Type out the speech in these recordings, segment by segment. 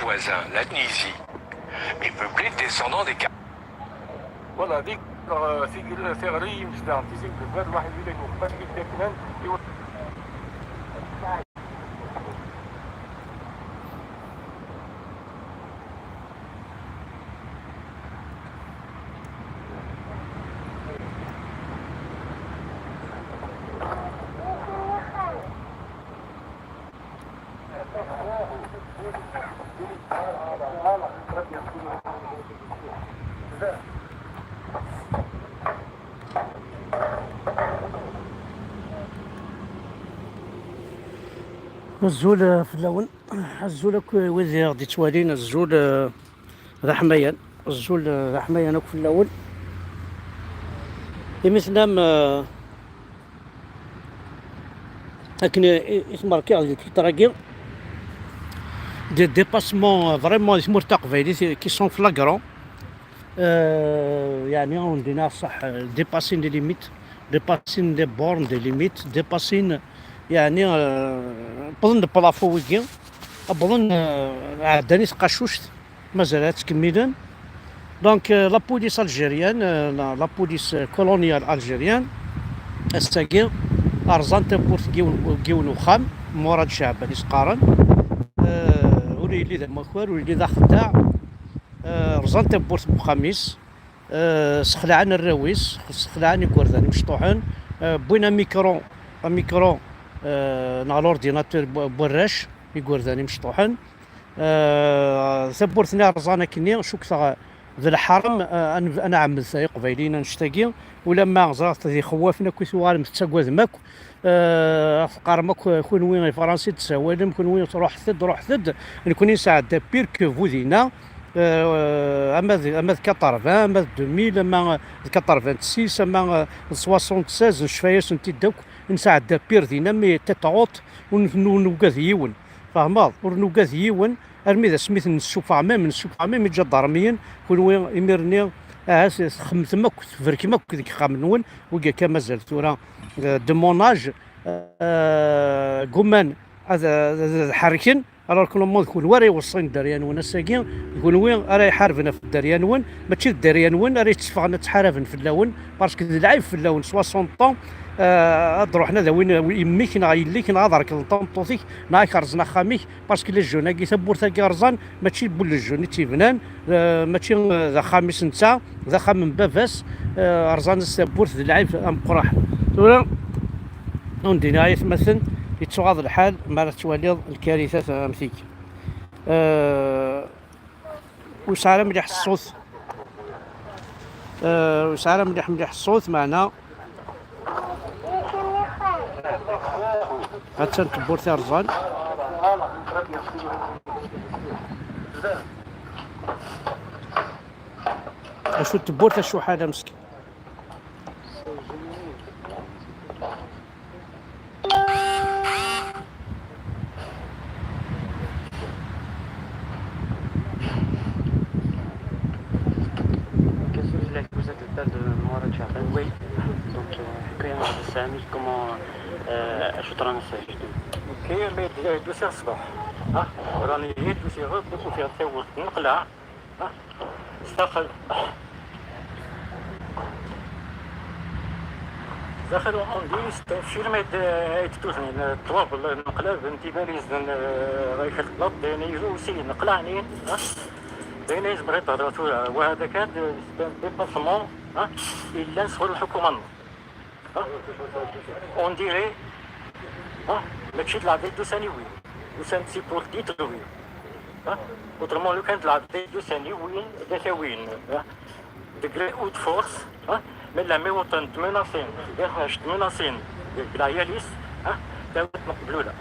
voisin, la Tunisie, est peuplée de descendants des والله هذيك سي غريب جدا تيجي البلاد الواحد اللي يوقف كان الزول في اللون الزول وزير دي توالين الزول ذا حميان الزول ذا حميان في اللون مثلا لكن اسمر كي تراكي دي ديباسمون فريمون اسمه تقفيلي كي سون فلاغرون يعني عندنا صح ديباسين دي ليميت ديباسين دي بورن دي ليميت ديباسين يعني بظن بلافو ويكي بظن عداني تقاشوشت مازالات تكملن دونك لا بوليس الجيريان لا بوليس كولونيال الجيريان استاكي ارزان تبورت كيون وخام مورد الشعب اللي سقارن ولي ذا مخوار ولي ذا خداع رزان تبورت بخميس سخلعان الراويس سخلعان يكوردان مشطوحين بوينا ميكرو نا لورديناتور بوراش يكورداني مشطوحين ثبورتني رزانا كني شوكتا ذا الحرم انا عمل ثاي قبيلين نشتاقي ولما زرت ذي خوافنا كي ثوار متساكواذ ماك قارمك كون وين فرنسي تساوالم كون وين تروح ثد نكون نساعد بير كو فودينا اما 80 اما 2000 اما 86 اما 76 شفاياس انت دوك نساعد بير دينا مي تتعوط ونوكاذ يون فهماض ونوكاذ يون ارمي سميث نسوف عمام يجا ضرميين كون وين يمرني خمت ماك فركي ماك ديك خامنون وكا كمازال ثورا دموناج قمان هذا حركن راه كل مود كون ورا يوصين الدريانون الساكين يكون وين راه يحاربنا في الدريانون ماشي الدريانون راه يتفقنا تحاربن في اللون باسكو العيب في اللون 60 طون روحنا ذا وين يميك نايليك نهضرك طونطوثيك نايك رزنا خاميك باسكو لي جون كي ثبور ثاكي رزان ماشي بول الجون تيبنان ماشي ذا خامس نتا ذا خام بافاس رزان الثبور ذا العيب ام قراح ولا عندنا يتمثل يتغاض الحال ما تواليض الكارثه امثيك وسعر مليح الصوت وسعر مليح الصوت معنا حتى نكبر ثا رزان اشو تبور ثا شو حاجه مسكين Oui, donc حكاية مع السامي كما شو ترى نصيحتي كاين اللي دوسير الصباح راني جيت دوسير دوكو فيها تصور نقلع استقل داخل عندي فيلم يتوزني الطواب نقلب انتبالي رايح الطلب يجو سي نقلعني بين يزبغي تهضروا وهذا كان ديباسمون الا نسخر الحكومه اون ديري ماشي تلعب دو ثانيويين وسانتي بور ديتروي اوترمون لو كان تلعب دو ثانيويين دثاويين ديغري اوت فورس من لا مي وطن تمناصين ديرهاش تمناصين العياليس تاوت مقبلوله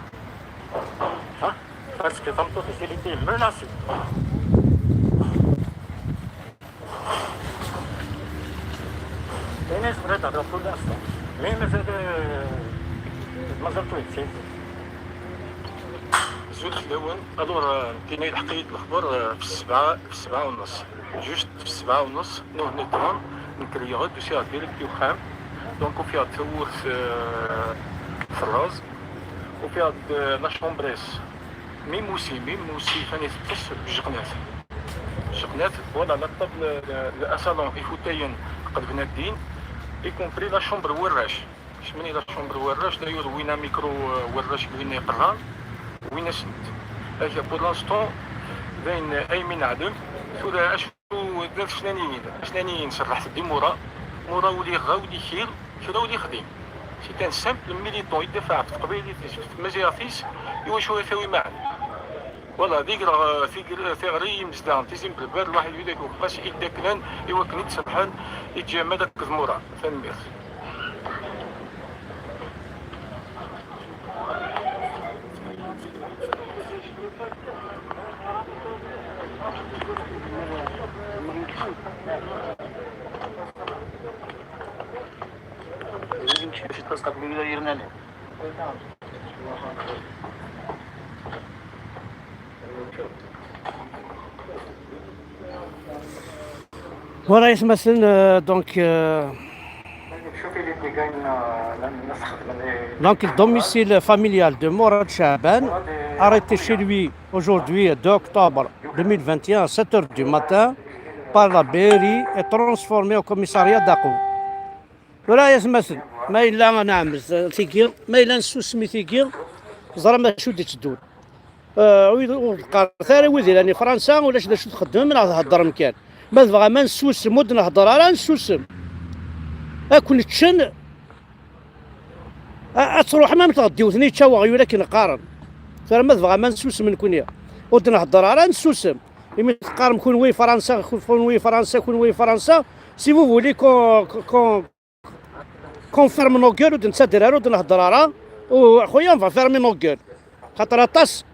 باسكو فهمتو فيسيليتي مناسي الناس بغات تهضر كل اصلا مي مازال طويل سي زود خلاون الور كاين حقيقة الخبر في 7:30 جوست في 7:30 نو نيطرون نكريو دوسي ديالك يوخام دونك وفيها تصور في الراس وفيها لا شومبريس ميم aussi ثاني تقص بالجقنات الجقنات فوالا لا طابل الاسالون يفوتاين قد بنا الدين y compris la chambre وراش شمني لا شومبر وراش دايور وين ميكرو وراش وين يقرا وين سنت هذا بور لانستون بين ايمن عدم ثورة اشو دار شنانيين شرحت دي مورا ولي غا ولي خير شرا ولي خديم سي ان سامبل ميليتون يدافع في قبيلتيس في مزيرتيس يواشو يساوي معنا والله ديك راه ثغري مزدان تيزم بالبال الواحد يديك باش يدكلان يوكن يتسبحان يتجمع داك الزمورة فالميرس باش تلصق بينا يرنا Voilà, مثلا donc le domicile familial de Mourad Chaban, arrêté chez lui aujourd'hui 2 octobre 2021 à 7 h du matin par la BRI, est transformé au commissariat d'Akou. Voilà, مثلا ما إلا نعمل تيكير ما إلا نسوسمي تيكير زرا ما شو تدور ويبقى ثاني ويدي لاني فرنسا ولا شو تخدم من هضر مكان ما تبغى ما نسوسم ود نهضر راه نسوسم اكون تشن تروح ما تغدي وثني تشاوغي ولكن قارن فما تبغى ما نسوسم من كونيا ود نهضر راه نسوسم يمي تقارن كون وي فرنسا كون وي فرنسا كون وي فرنسا سي فو فولي كون فيرم نو كول ود نتسدر ود نهضر راه وخويا نفا فيرمي نو كول خاطر طاس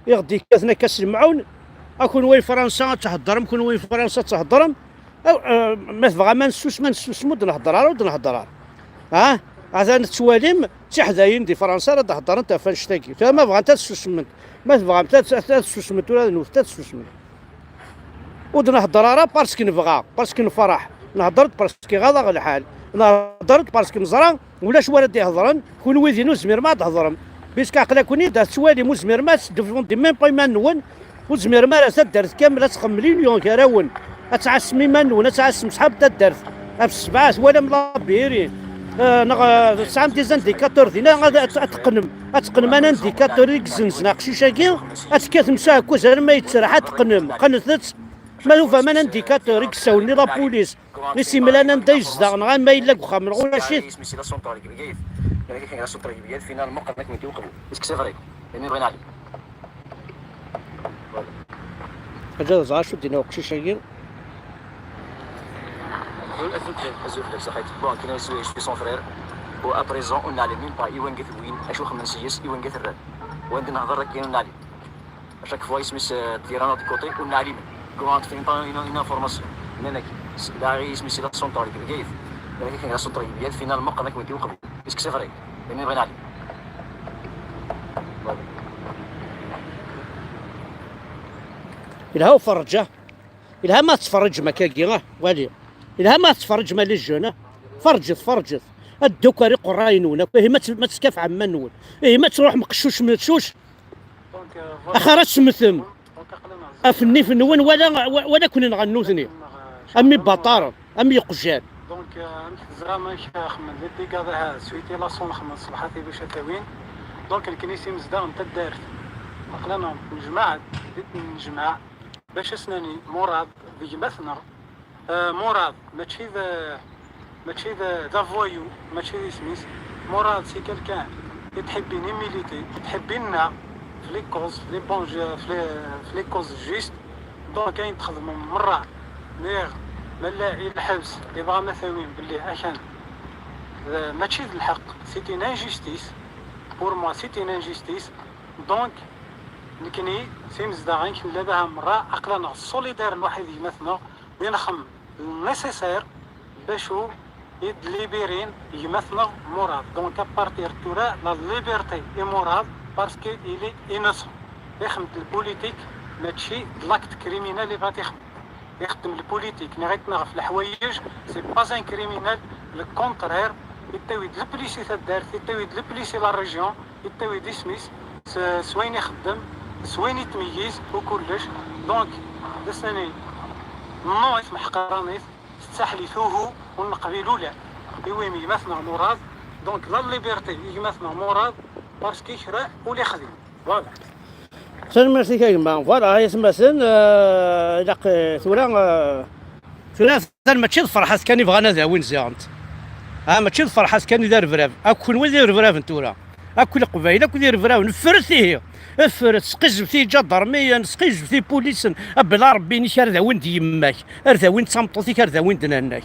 يغدي كاثنا كاس المعون اكون وي فرنسا تهضرم كون وي فرنسا تهضرم ما تبغى ما نسوس مود نهضر هذا نتواليم شي حداين دي فرنسا راه تهضر انت فنشتاكي فما بغا انت تسوس من ما تبغى انت تسوس من ولا نوث تسوس من ود نهضر راه باسكو نبغى باسكو نفرح نهضرت باسكو غاضا الحال نهضرت باسكو نزرا ولاش والدي يهضرن كون ويدينو زمير ما تهضرم بيسك عقلا كوني دا توالي مزمير ما ديفون دي ميم با ما نون وزمير ما راه دارت كامل 5 مليون كراون اتعسمي ما نون اتعسم صحاب دارت بالسبعات ولا ملابيري سام دي زانديكاتور دينا اتقنم انا انديكاتور يكزنزنا قشيشاكي اتكاتم ساعه كوزر ما يتسرح اتقنم قنثت ما هو فما انديكاتور يكساوني لا بوليس نسي ملانا ندايز داغنا ما الا وخا ولا شي يعني كاين راسو طريقيات فينا الموقع ما كيوقفوا اسك سي فري يعني بغينا عليه هذا زعشو دينا وقشيشاكي azul صحيت بون كاين سوي سون فرير و ابريزون اون علي مين با يوين قث وين اشو خمسيس يوين قث الرد وين نهضر كاين علي اشاك فوا يسمس تيرانا دي كوتي اون علي كونت فين با اون انفورماسيون منك لا غي يسمس لا سون طريقيات يعني كاين راسو طريقيات فينا الموقع ما كيوقفوا اسك سي فري يعني بغينا عليه إلها فرجه إلها ما تفرج ما كاكي والي إلها ما تفرج ما للجنة فرجت الدكاري قراينونا هي ما تسكف عما نون هي ما تروح مقشوش اخرت سمثم افني في النون ولا كنا نغنوثني امي بطار امي قجال دونك زرا ماشي خمن لي ديكا سويتي لا صون خمن صباحاتي باش تاوين دونك الكنيسي مزدان تا دارت قلنا نجمع باش اسناني مراد بجمثنا مراد ماشي ذا فويو ماشي سميس مراد سي كالكان يتحبيني ميليتي يتحبينا في لي كوز في لي بونج في لي كوز جيست دونك كاين تخدموا مرة نيغ ملاعي الحبس يبغى مثاوين باللي عشان ماشي الحق سيتي انجستيس بور موا سيتي انجستيس دونك نكني سيمزداغين كلا بها مرة عقلنا سوليدار الواحد يمثنا ينخم نيسيسير باشو يد ليبيرين يمثنا مراد دونك ابارتير تورا لا ليبرتي اي مراد باسكو إلي إنوسون يخدم البوليتيك ماشي لاكت كريمينال اللي بغا يخدم البوليتيك نغيتنا في الحوايج سي با ان كريمينال لو كونترير يتاويد البوليسي تاع الدار يتاويد البوليسي لا ريجيون يتاويد سميس سوين يخدم زوين يتميز وكلش. دونك دسني ممنوع يسمح قرانيس تستحلثوه ونقبلوا له يويم يمثنا مراد. دونك لا ليبرتي يمثنا مراد باسكو يشرع ولا يخدم. واضح. سن ميرسي كاين فوالا يسمى سن داك ثورا ماشي الفرحه كان يبغانا ذا وين زيانت ماشي الفرحه كان يدير فراف اكون ويدير فراف نتورا اكل قبيله كدير فراف نفرثيه افرث سقج في جدرميا سقج في بوليس بلا ربي نشار ذا وين يماك ارذا وين صمتوتيك ارذا وين دناناك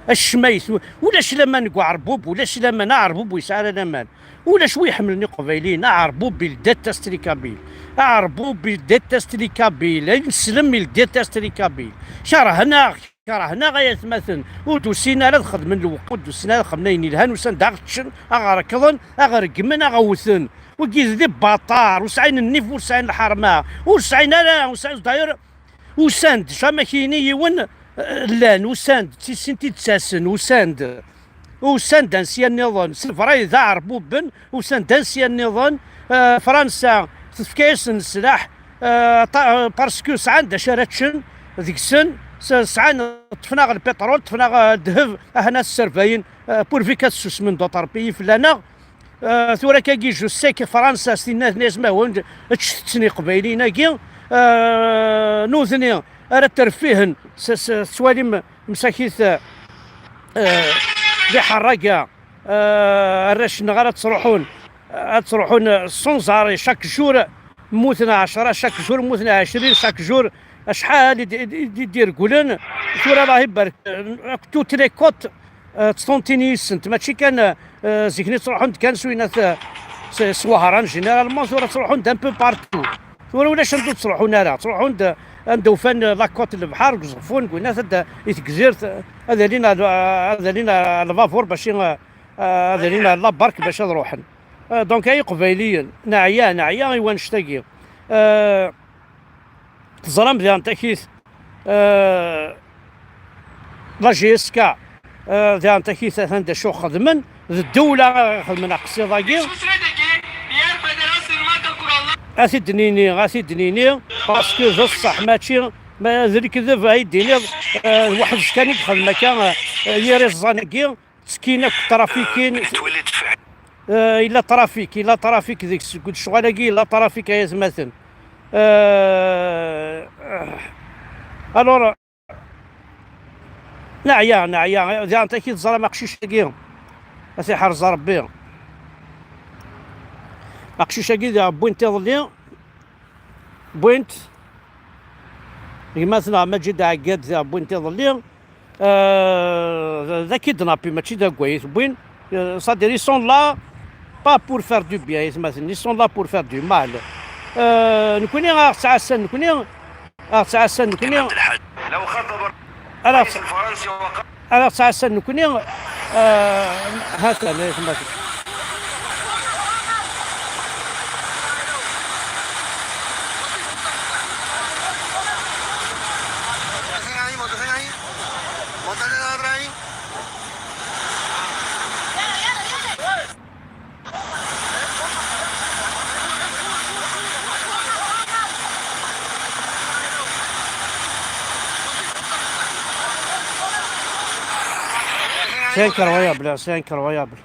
الشميس ولاش لما نقوا عربوب ولاش لما نعربوب ويسعى لنا ولا شوي يحملني قبيلين عربوب بالديتاستري كابيل عربوب بالديتاستري كابيل نسلم الديتاستري كابيل شرهنا غيثمثن ودوسينا لا تخدم من الوقود دوسينا لا خمنين الهان وسان داغتشن اغركضن اغرقمن اغوثن وكيز ذي باطار وسعين النيف وسعين الحرمه وسعين انا وسعين داير وساند شامكيني يون لان وساند تيسنتي تساسن وساند دانسيا النظام سلفراي ذا عربوبن وساند دانسيا النظام فرنسا تفكيسن السلاح باسكو سعان شاراتشن ذيك السن سعان طفنا البترول طفنا الذهب هنا السرفاين بور فيكاسوس من دوطر بي فلانا ثورا كاكي جو سيك فرنسا ستينات ناس ما هو تشتني قبايلين كي نوثني راه ترفيهن سواليم مساكيث ذي حراقه الراش غير تروحون سونزاري شاك جور موتنا 10 شاك جور موتنا 20 شاك جور شحال يدير قولن ثورا الله يبارك تو تريكوت تسونتيني سنت ماشي كان زيكني تروحون كان سوينات سوهران جينيرالمون ثورا تروحون دان بو بارتو ثورا ولاش ندو تروحون راه تروحون ندو فان لاكوت البحر قزفون قلنا ثدا يتكزير هذا لينا الفافور باش هذا لينا لا برك باش نروحن دونك اي قبيليا نعيا ايوا نشتاقي تزرم ديال تاكيس لا جي اس كا ديال تاكيس هندا شو خدمن الدولة خدمن اقتصاديا غاسيدنيني باسكو بصح ماشي ما ذلك ذا يديني واحد شكان خدمه كان يري الزانكي تسكينه ترافيكين الا ترافيك ذيك الشغاله لا ترافيك يا زمثل الور نعيا ذا انت كي الظلام قشيش كيهم اسي حرز ربي قشيش كي ذا بوينت ظلي بوينت مثلا ماجد عقاد ذا بوينت ظلي ذا كيدنابي ماشي ذا كويس بوين صادير ils sont là pas pour faire du bien ils sont là pour faire du mal نكوني غير ساعة السن نكوني لو خاطب الرئيس الفرنسي انا ساعة السن نكوني هكا يسمى سي انكرويابل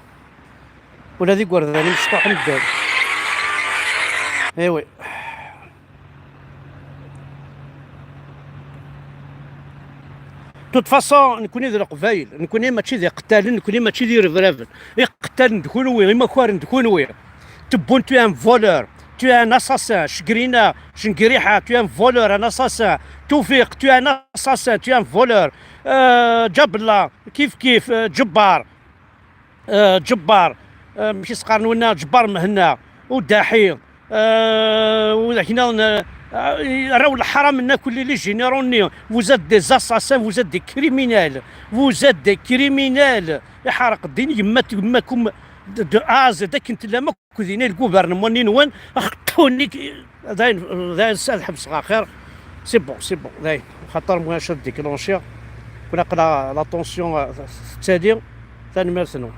ولا ذيك ورداني مشطوح من الدار ايوي توت فاسون نكوني ذي القبايل نكوني ماشي ذي قتال نكوني ماشي ذي ريفرافل قتال ندخلو وين ما كوار ندخلو وين تبون تو ان فولور tu es un assassin شقرينا شنقريحة tu es un voleur un assassin توفيق tu es un assassin tu es un voleur جبلة كيف جبار ماشي سقارنونا جبار مهنا وداحي وهنا راهو الحرام منا كل اللي جينيروني vous êtes des assassins vous êtes des criminels يحرق الدين يماكم دو ازدك انت لما كودينا الغوفرنمون نين خطوني داين سال حبس اخر سي بون داين خاطر موا شاد ديكلونشي كنا قلا لا طونسيون تادي ثاني مرسنو